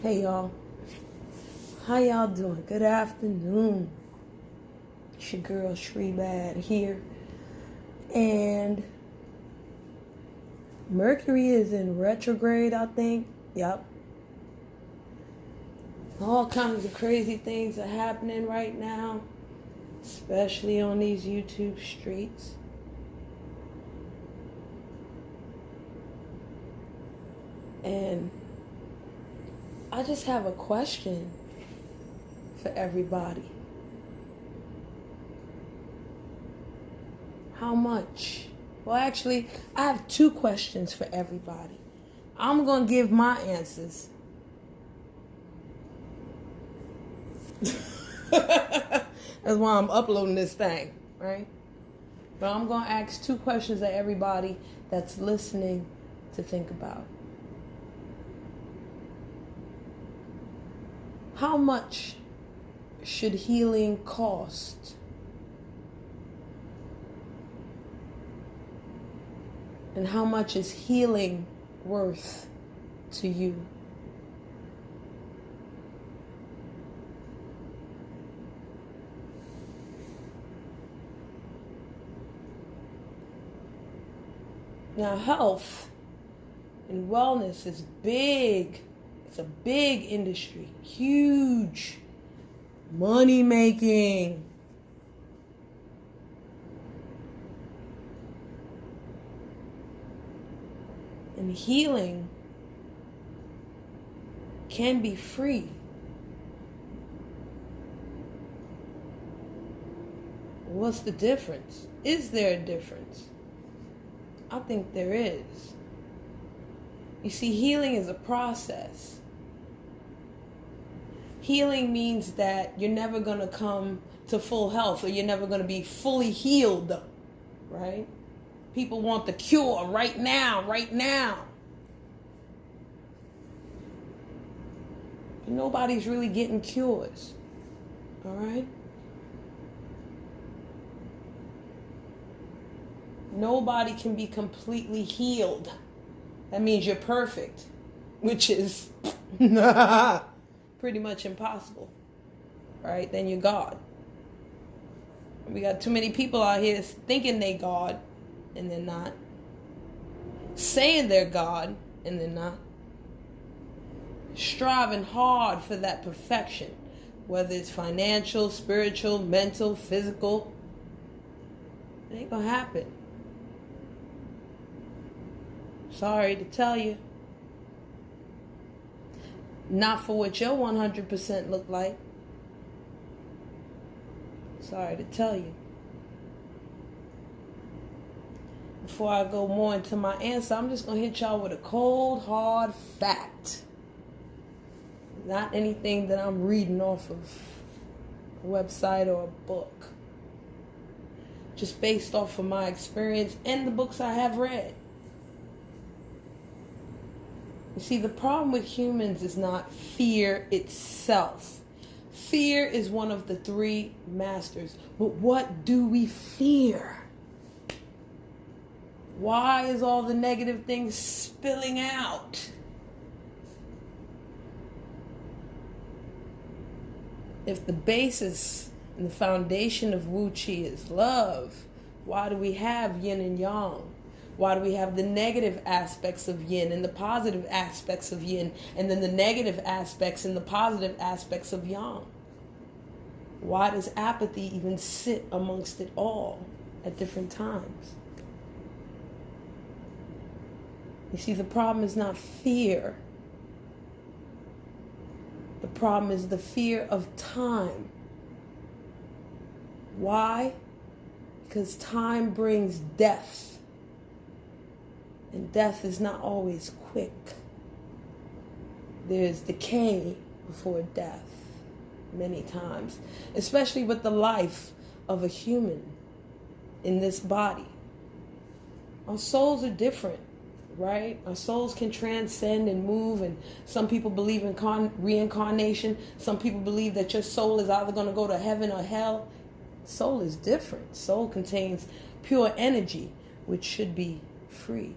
Hey y'all, how y'all doing? Good afternoon. It's your girl Shreebad here, and Mercury is in retrograde, I think. Yep. All kinds of crazy things are happening right now, especially on these YouTube streets. And I just have a question for everybody. How much? Well, actually, I have two questions for everybody. I'm going to give my answers. That's why I'm uploading this thing, right? But I'm going to ask two questions that everybody that's listening to think about. How much should healing cost? And how much is healing worth to you? Now, health and wellness is big. It's a big industry, huge, money making. And healing can be free. What's the difference? Is there a difference? I think there is. You see, healing is a process. Healing means that you're never going to come to full health, or you're never going to be fully healed, right? People want the cure right now. Nobody's really getting cures, all right? Nobody can be completely healed. That means you're perfect, which is pretty much impossible, right? Then you're God. We got too many people out here thinking they God, and they're not. Saying they're God, and they're not. Striving hard for that perfection, whether it's financial, spiritual, mental, physical. It ain't gonna happen. Sorry to tell you. Not for what your 100% look like. Sorry to tell you. Before I go more into my answer, I'm just going to hit y'all with a cold, hard fact. Not anything that I'm reading off of a website or a book. Just based off of my experience and the books I have read. You see, the problem with humans is not fear itself. Fear is one of the three masters. But what do we fear? Why is all the negative things spilling out? If the basis and the foundation of Wu Chi is love, why do we have yin and yang? Why do we have the negative aspects of yin and the positive aspects of yin, and then the negative aspects and the positive aspects of yang? Why does apathy even sit amongst it all at different times? You see, the problem is not fear. The problem is the fear of time. Why? Because time brings death. And death is not always quick. There's decay before death many times, especially with the life of a human in this body. Our souls are different, right? Our souls can transcend and move, and some people believe in reincarnation. Some people believe that your soul is either going to go to heaven or hell. Soul is different. Soul contains pure energy, which should be free.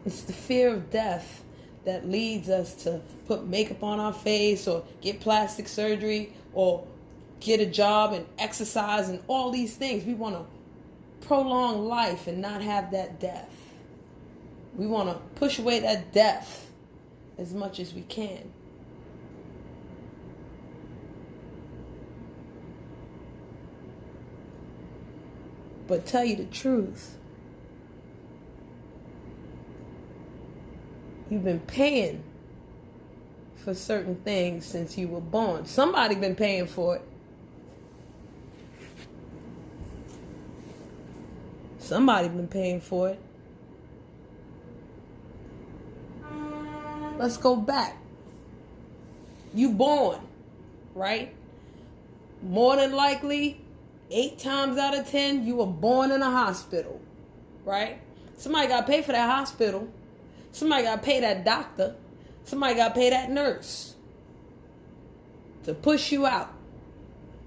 It's the fear of death that leads us to put makeup on our face or get plastic surgery or get a job and exercise and all these things. We want to prolong life and not have that death. We want to push away that death as much as we can. But tell you the truth, you've been paying for certain things since you were born. Somebody been paying for it. Somebody been paying for it. Let's go back. You born, right? More than likely, 8 times out of 10, you were born in a hospital, right? Somebody got to pay for that hospital. Somebody got to pay that doctor. Somebody got to pay that nurse to push you out.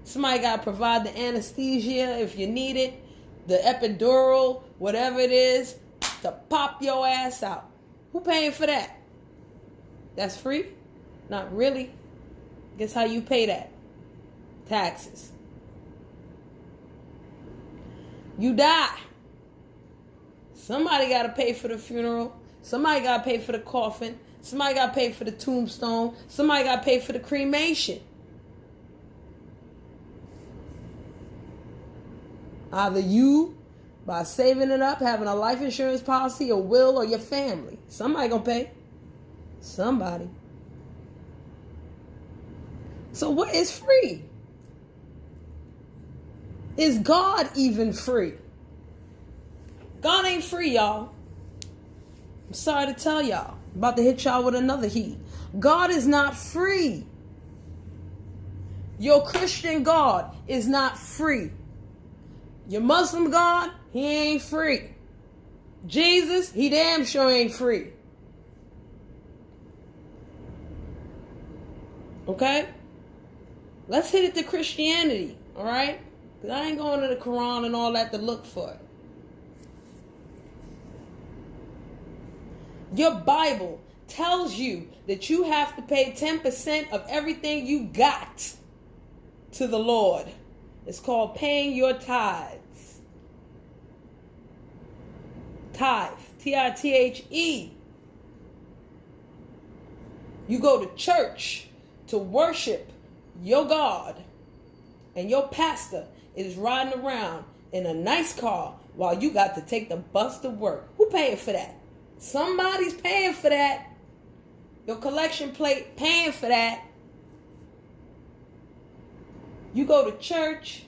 Somebody got to provide the anesthesia if you need it, the epidural, whatever it is, to pop your ass out. Who paying for that? That's free? Not really. Guess how you pay that? Taxes. You die. Somebody got to pay for the funeral. Somebody got to pay for the coffin. Somebody got to pay for the tombstone. Somebody got to pay for the cremation. Either you, by saving it up, having a life insurance policy, a will, or your family. Somebody gonna pay. Somebody. So what is free? Is God even free? God ain't free, y'all. I'm sorry to tell y'all. I'm about to hit y'all with another heat. God is not free. Your Christian God is not free. Your Muslim God, he ain't free. Jesus, he damn sure ain't free. Okay? Let's hit it to Christianity, all right? Because I ain't going to the Quran and all that to look for it. Your Bible tells you that you have to pay 10% of everything you got to the Lord. It's called paying your tithes. Tithe. T-I-T-H-E. You go to church to worship your God, and your pastor is riding around in a nice car while you got to take the bus to work. Who paying for that? Somebody's paying for that. Your collection plate paying for that. You go to church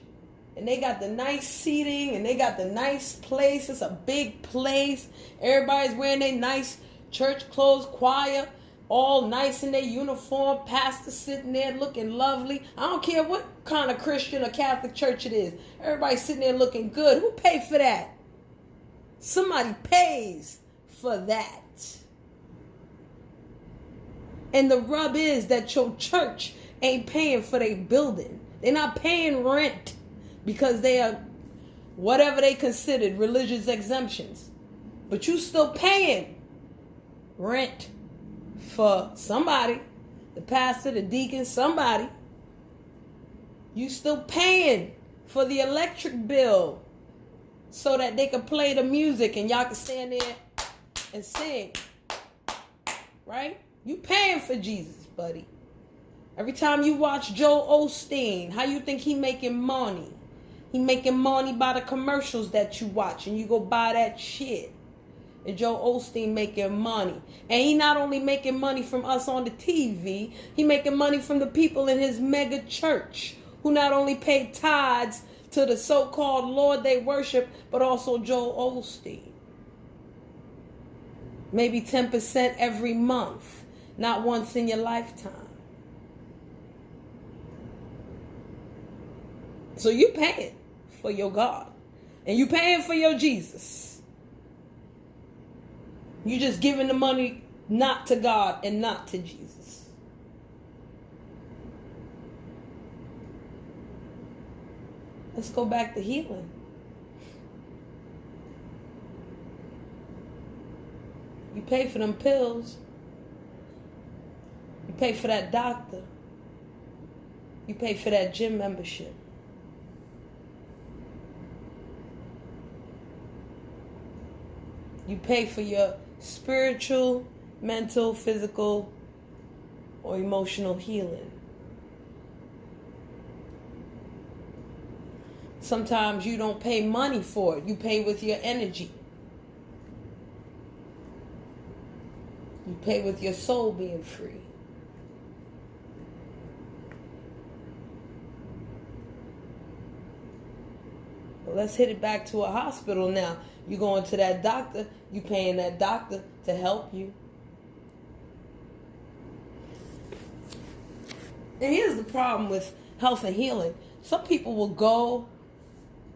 and they got the nice seating and they got the nice place. It's a big place. Everybody's wearing their nice church clothes, choir, all nice in their uniform. Pastor sitting there looking lovely. I don't care what kind of Christian or Catholic church it is. Everybody's sitting there looking good. Who paid for that? Somebody pays for that. And the rub is that your church ain't paying for their building. They're not paying rent because they are whatever they considered religious exemptions. But you still paying rent for somebody, the pastor, the deacon, somebody. You still paying for the electric bill so that they can play the music and y'all can stand there and sing. Right? You paying for Jesus, buddy. Every time you watch Joel Osteen, how you think he making money? He making money by the commercials that you watch and you go buy that shit. And Joel Osteen making money. And he not only making money from us on the TV, he making money from the people in his mega church who not only pay tithes to the so-called Lord they worship, but also Joel Osteen. Maybe 10% every month, not once in your lifetime. So you paying for your God. And you paying for your Jesus. You just giving the money not to God and not to Jesus. Let's go back to healing. You pay for them pills. You pay for that doctor. You pay for that gym membership. You pay for your spiritual, mental, physical, or emotional healing. Sometimes you don't pay money for it. You pay with your energy. You pay with your soul being free. Well, let's hit it back to a hospital now. You going to that doctor, you paying that doctor to help you. And here's the problem with health and healing. Some people will go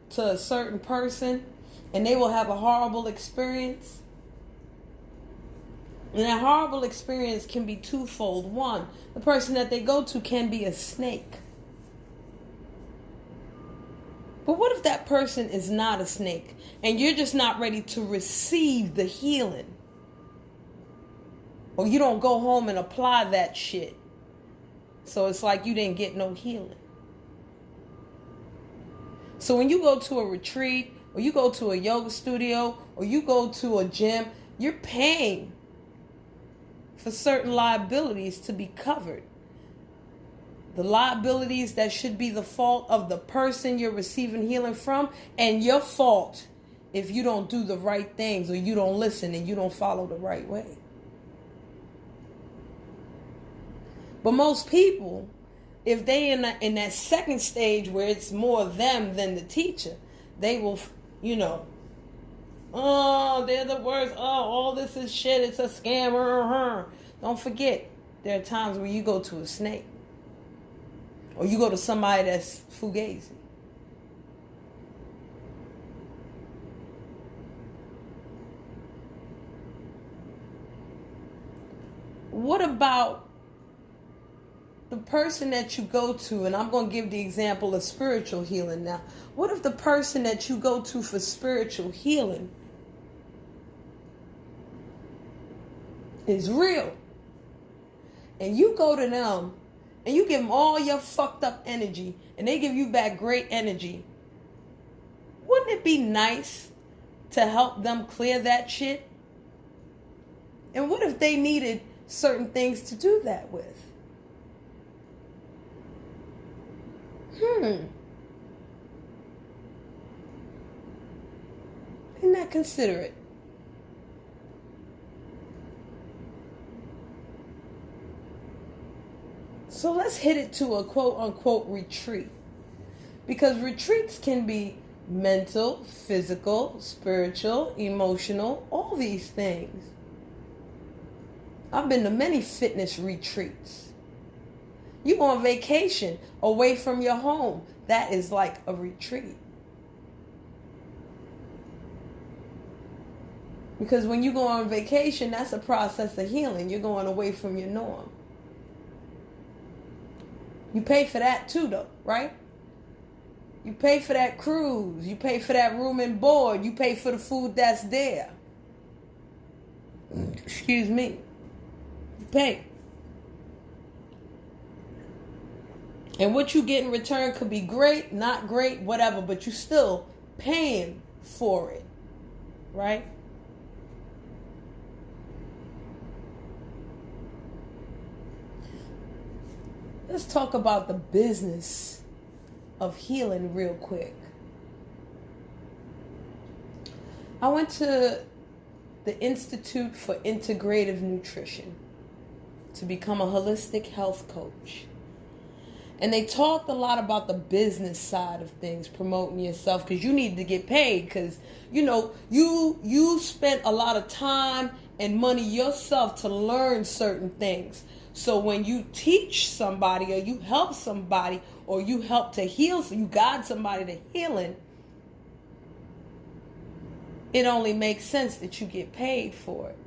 to a certain person and they will have a horrible experience. And that horrible experience can be twofold. One, the person that they go to can be a snake. But what if that person is not a snake and you're just not ready to receive the healing? Or you don't go home and apply that shit. So it's like you didn't get no healing. So when you go to a retreat, or you go to a yoga studio, or you go to a gym, you're paying for certain liabilities to be covered. The liabilities that should be the fault of the person you're receiving healing from, and your fault if you don't do the right things, or you don't listen and you don't follow the right way. But most people, if they in that second stage where it's more them than the teacher, they will, oh, they're the worst. Oh, all this is shit. It's a scam. Don't forget, there are times where you go to a snake. Or you go to somebody that's fugazi. What about the person that you go to, and I'm going to give the example of spiritual healing now. What if the person that you go to for spiritual healing is real? And you go to them and you give them all your fucked up energy and they give you back great energy. Wouldn't it be nice to help them clear that shit? And what if they needed certain things to do that with? Isn't that considerate? So let's hit it to a quote-unquote retreat. Because retreats can be mental, physical, spiritual, emotional, all these things. I've been to many fitness retreats. You go on vacation away from your home. That is like a retreat. Because when you go on vacation, that's a process of healing. You're going away from your norm. You pay for that too, though, right? You pay for that cruise. You pay for that room and board. You pay for the food that's there. Excuse me. You pay. And what you get in return could be great, not great, whatever, but you're still paying for it, right? Let's talk about the business of healing real quick. I went to the Institute for Integrative Nutrition to become a holistic health coach. And they talked a lot about the business side of things, promoting yourself, because you need to get paid, because, you spent a lot of time and money yourself to learn certain things. So when you teach somebody, or you help somebody, or you help to heal, so you guide somebody to healing, it only makes sense that you get paid for it.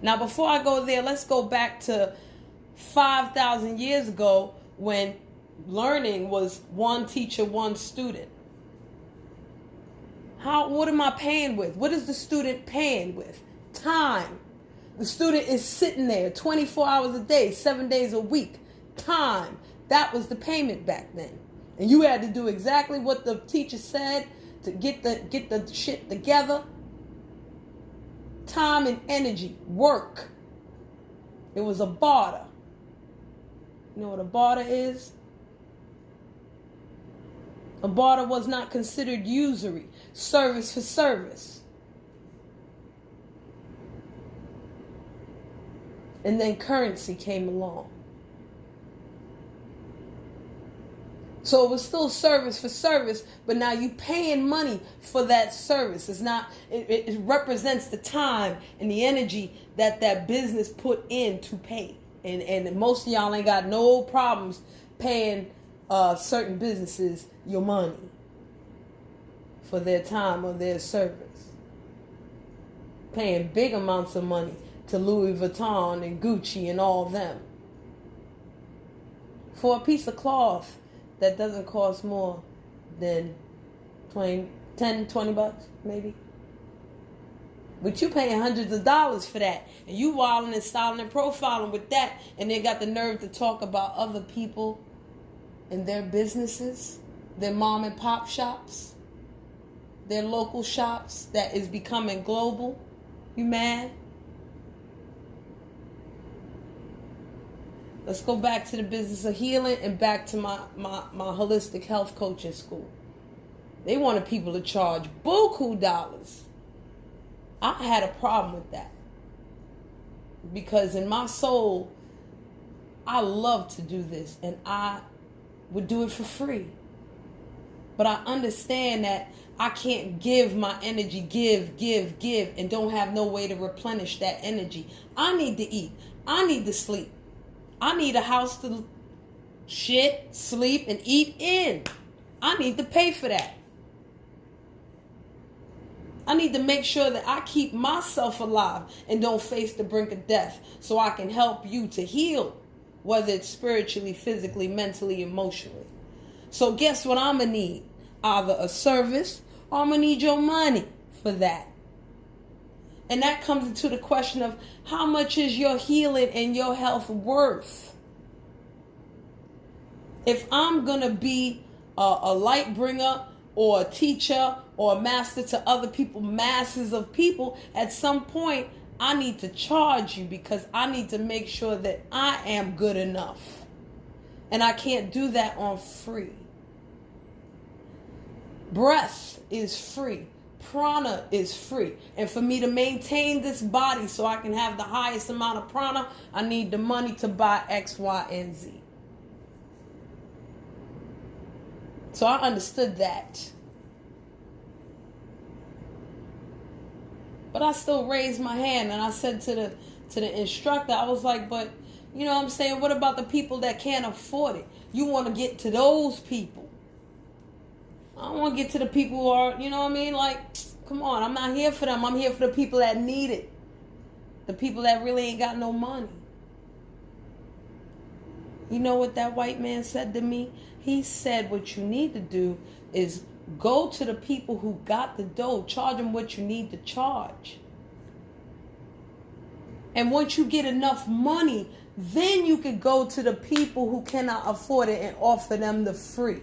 Now, before I go there, let's go back to 5,000 years ago, when learning was one teacher, one student. What am I paying with? What is the student paying with? Time. The student is sitting there 24 hours a day, 7 days a week. Time. That was the payment back then. And you had to do exactly what the teacher said to get the shit together. Time and energy. Work. It was a barter. You know what a barter is? A barter was not considered usury. Service for service. And then currency came along. So it was still service for service, but now you paying money for that service. It's not. It represents the time and the energy that business put in to pay. And most of y'all ain't got no problems paying certain businesses your money for their time or their service. Paying big amounts of money to Louis Vuitton and Gucci and all them for a piece of cloth that doesn't cost more than 20 bucks, maybe. But you paying hundreds of dollars for that. And you wilding and styling and profiling with that. And they got the nerve to talk about other people and their businesses, their mom and pop shops, their local shops that is becoming global. You mad? Let's go back to the business of healing and back to my holistic health coaching school. They wanted people to charge buku dollars. I had a problem with that. Because in my soul, I love to do this and I would do it for free. But I understand that I can't give my energy, give, and don't have no way to replenish that energy. I need to eat. I need to sleep. I need a house to shit, sleep, and eat in. I need to pay for that. I need to make sure that I keep myself alive and don't face the brink of death so I can help you to heal, whether it's spiritually, physically, mentally, emotionally. So guess what I'm going to need? Either a service or I'm going to need your money for that. And that comes into the question of how much is your healing and your health worth? If I'm going to be a light bringer or a teacher or a master to other people, masses of people, at some point I need to charge you because I need to make sure that I am good enough. And I can't do that on free. Breath is free. Prana is free. And for me to maintain this body so I can have the highest amount of prana, I need the money to buy X, Y, and Z. So I understood that. But I still raised my hand and I said to the instructor, I was like, but you know what I'm saying? What about the people that can't afford it? You want to get to those people. I don't want to get to the people who are, you know what I mean? Like, come on, I'm not here for them. I'm here for the people that need it. The people that really ain't got no money. You know what that white man said to me? He said what you need to do is go to the people who got the dough. Charge them what you need to charge. And once you get enough money, then you can go to the people who cannot afford it and offer them the free.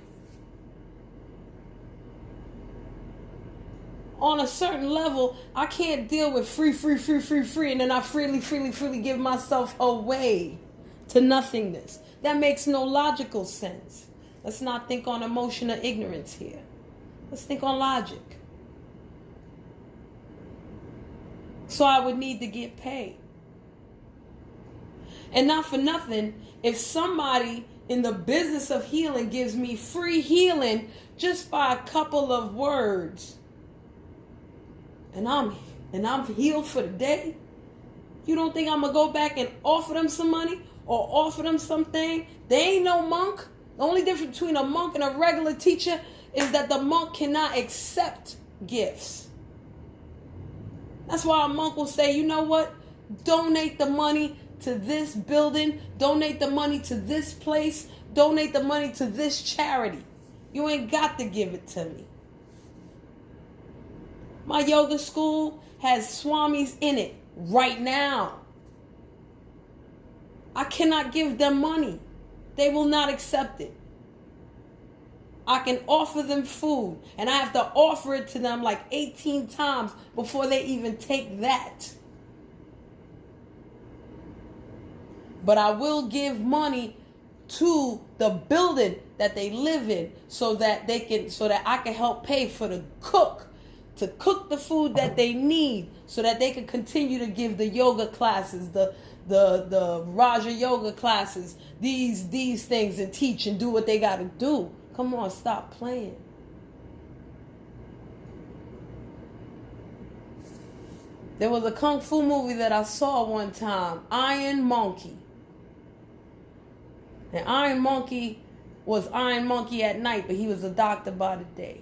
On a certain level, I can't deal with free, and then I freely give myself away to nothingness. That makes no logical sense. Let's not think on emotional ignorance here. Let's think on logic. So I would need to get paid. And not for nothing, if somebody in the business of healing gives me free healing just by a couple of words, and I'm healed for the day, you don't think I'm going to go back and offer them some money or offer them something? They ain't no monk. The only difference between a monk and a regular teacher is that the monk cannot accept gifts. That's why a monk will say, you know what? Donate the money to this building. Donate the money to this place. Donate the money to this charity. You ain't got to give it to me. My yoga school has swamis in it right now. I cannot give them money. They will not accept it. I can offer them food, and I have to offer it to them like 18 times before they even take that. But I will give money to the building that they live in so that I can help pay for the cook to cook the food that they need so that they can continue to give the yoga classes, the Raja yoga classes, these things, and teach and do what they got to do. Come on, stop playing. There was a kung fu movie that I saw one time, Iron Monkey. And Iron Monkey was Iron Monkey at night, but he was a doctor by the day.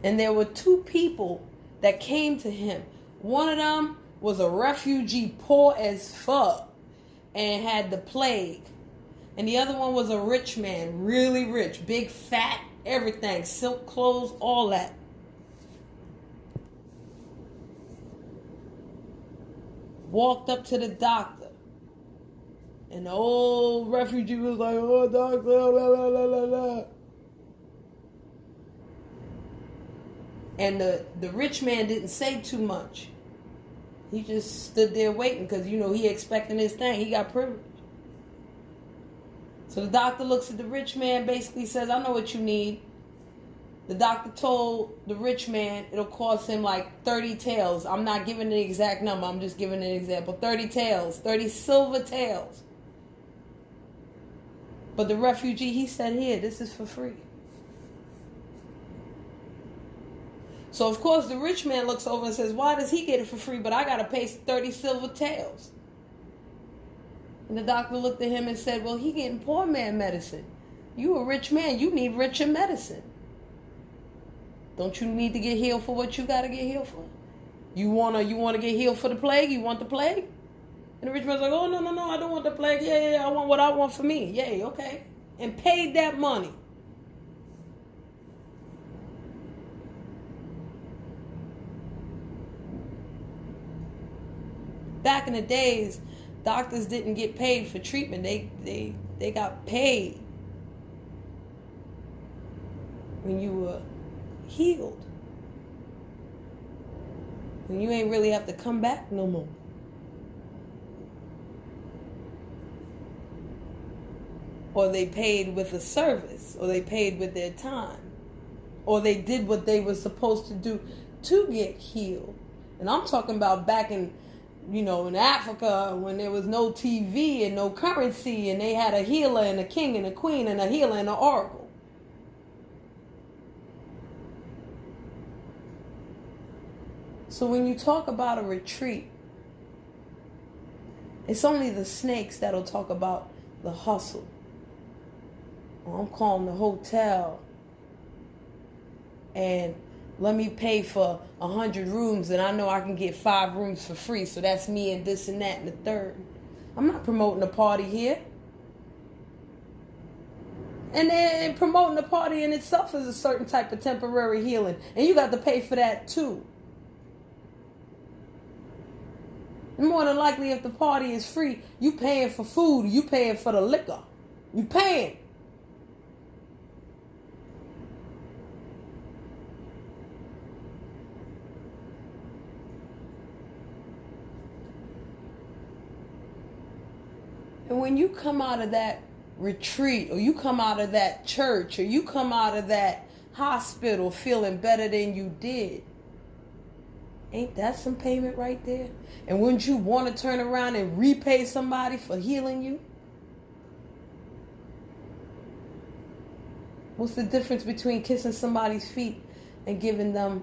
And there were two people that came to him. One of them was a refugee, poor as fuck, and had the plague. And the other one was a rich man, really rich, big, fat, everything, silk clothes, all that. Walked up to the doctor. And the old refugee was like, oh, doctor, blah, blah, blah, blah, blah. And the rich man didn't say too much. He just stood there waiting because, he expecting his thing. He got privilege. So the doctor looks at the rich man, basically says, I know what you need. The doctor told the rich man it'll cost him like 30 taels. I'm not giving the exact number. I'm just giving an example. 30 taels, 30 silver taels. But the refugee, he said, here, this is for free. So, of course, the rich man looks over and says, why does he get it for free, but I got to pay 30 silver taels? And the doctor looked at him and said, well, he getting poor man medicine. You a rich man. You need richer medicine. Don't you need to get healed for what you got to get healed for? You wanna get healed for the plague? You want the plague? And the rich man's like, oh, no, I don't want the plague. Yeah, I want what I want for me. Yay, okay. And paid that money. Back in the days, doctors didn't get paid for treatment. They got paid when you were healed. When you ain't really have to come back no more. Or they paid with a service, or they paid with their time, or they did what they were supposed to do to get healed. And I'm talking about back in Africa, when there was no TV and no currency, and they had a healer and a king and a queen and a healer and an oracle. So when you talk about a retreat, it's only the snakes that'll talk about the hustle. Or I'm calling the hotel and let me pay for 100 rooms and I know I can get 5 rooms for free. So that's me and this and that and the third. I'm not promoting a party here. And then promoting the party in itself is a certain type of temporary healing. And you got to pay for that too. And more than likely, if the party is free, you paying for food, you paying for the liquor. You paying. And when you come out of that retreat, or you come out of that church, or you come out of that hospital feeling better than you did, ain't that some payment right there? And wouldn't you want to turn around and repay somebody for healing you? What's the difference between kissing somebody's feet and giving them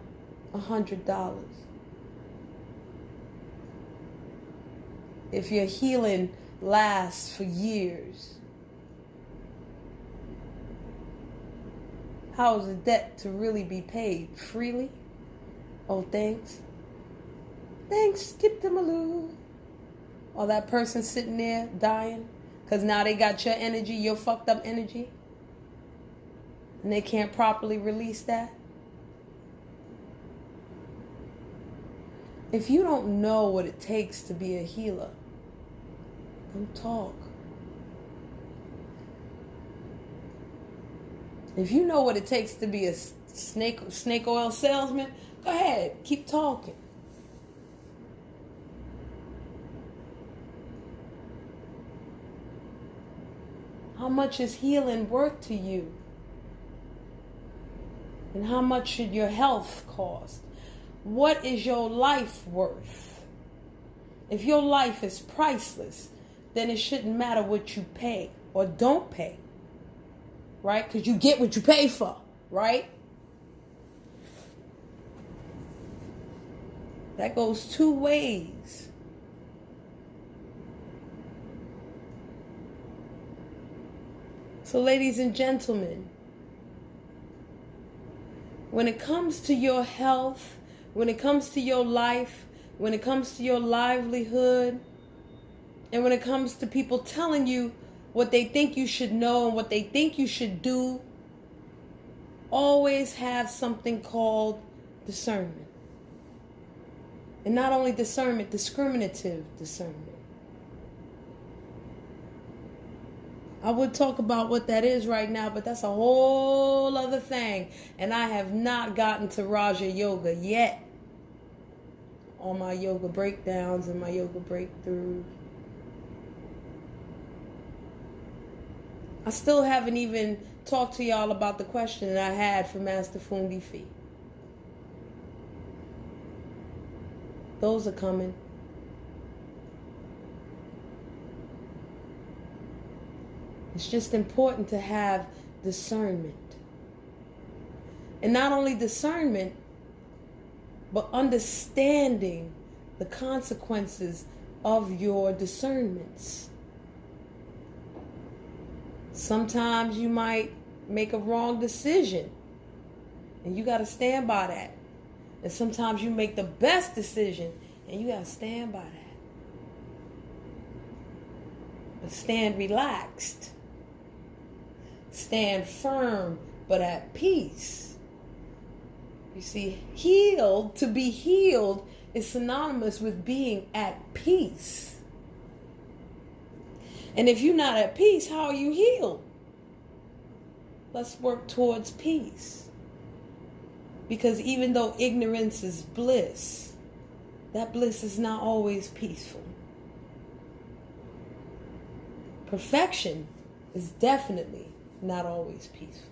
$100? If your healing lasts for years, how is a debt to really be paid? Freely? Oh, thanks. Thanks, skip the maloo. Or that person sitting there dying because now they got your energy, your fucked up energy, and they can't properly release that. If you don't know what it takes to be a healer, Come talk. If you know what it takes to be a snake oil salesman, go ahead, keep talking. How much is healing worth to you? And how much should your health cost? What is your life worth? If your life is priceless, then it shouldn't matter what you pay or don't pay. Right? Because you get what you pay for, right? That goes two ways. So, ladies and gentlemen, when it comes to your health, when it comes to your life, when it comes to your livelihood, and when it comes to people telling you what they think you should know and what they think you should do, always have something called discernment. And not only discernment, discriminative discernment. I would talk about what that is right now, but that's a whole other thing. And I have not gotten to Raja Yoga yet. On my yoga breakdowns and my yoga breakthroughs. I still haven't even talked to y'all about the question that I had for Master Fundi Fee. Those are coming. It's just important to have discernment. And not only discernment, but understanding the consequences of your discernments. Sometimes you might make a wrong decision, and you got to stand by that. And sometimes you make the best decision, and you got to stand by that. But stand relaxed. Stand firm, but at peace. You see, healed, to be healed, is synonymous with being at peace. And if you're not at peace, how are you healed? Let's work towards peace. Because even though ignorance is bliss, that bliss is not always peaceful. Perfection is definitely not always peaceful.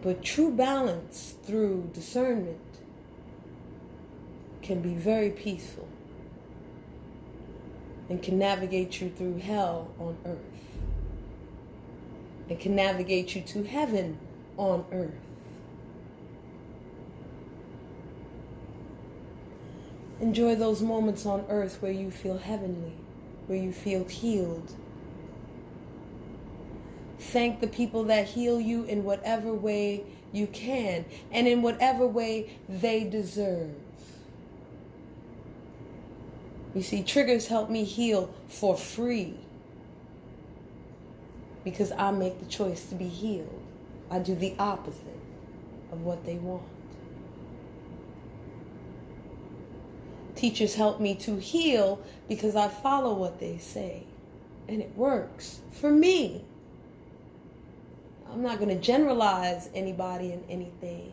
But true balance through discernment can be very peaceful and can navigate you through hell on earth and can navigate you to heaven on earth. Enjoy those moments on earth where you feel heavenly, where you feel healed. Thank the people that heal you in whatever way you can and in whatever way they deserve. You see, triggers help me heal for free because I make the choice to be healed. I do the opposite of what they want. Teachers help me to heal because I follow what they say, and it works for me. I'm not going to generalize anybody and anything.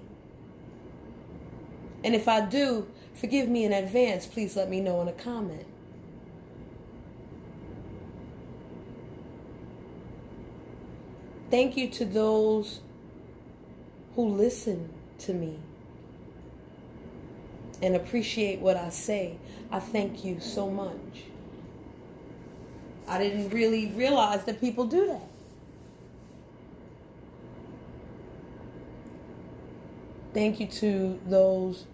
And if I do, forgive me in advance. Please let me know in a comment. Thank you to those who listen to me and appreciate what I say. I thank you so much. I didn't really realize that people do that. Thank you to those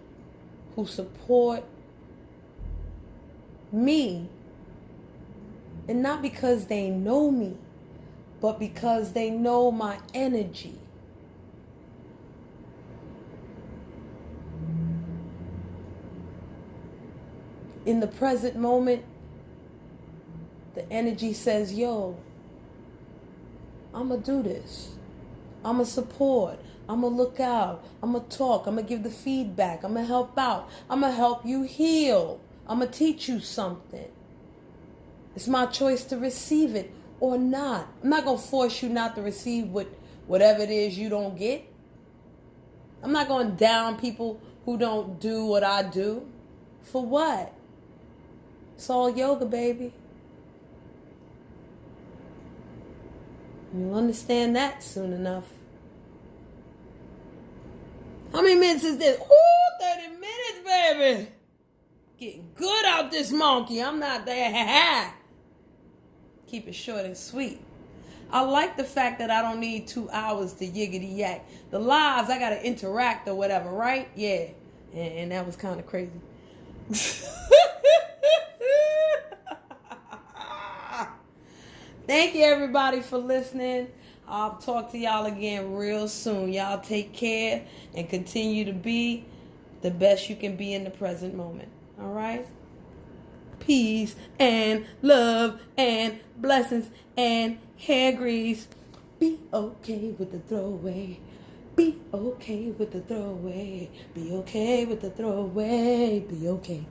who support me, and not because they know me, but because they know my energy. In the present moment, the energy says, yo, I'm going to do this. I'm going to support. I'm going to look out. I'm going to talk. I'm going to give the feedback. I'm going to help out. I'm going to help you heal. I'm going to teach you something. It's my choice to receive it or not. I'm not going to force you not to receive whatever it is you don't get. I'm not going to down people who don't do what I do. For what? It's all yoga, baby. You'll understand that soon enough. How many minutes is this? Ooh, 30 minutes, baby. Getting good out this monkey. I'm not there. Keep it short and sweet. I like the fact that I don't need 2 hours to yiggity yak. The lives, I got to interact or whatever, right? Yeah. And that was kind of crazy. Thank you, everybody, for listening. I'll talk to y'all again real soon. Y'all take care and continue to be the best you can be in the present moment. All right? Peace and love and blessings and hair grease. Be okay with the throwaway. Be okay with the throwaway. Be okay with the throwaway. Be okay.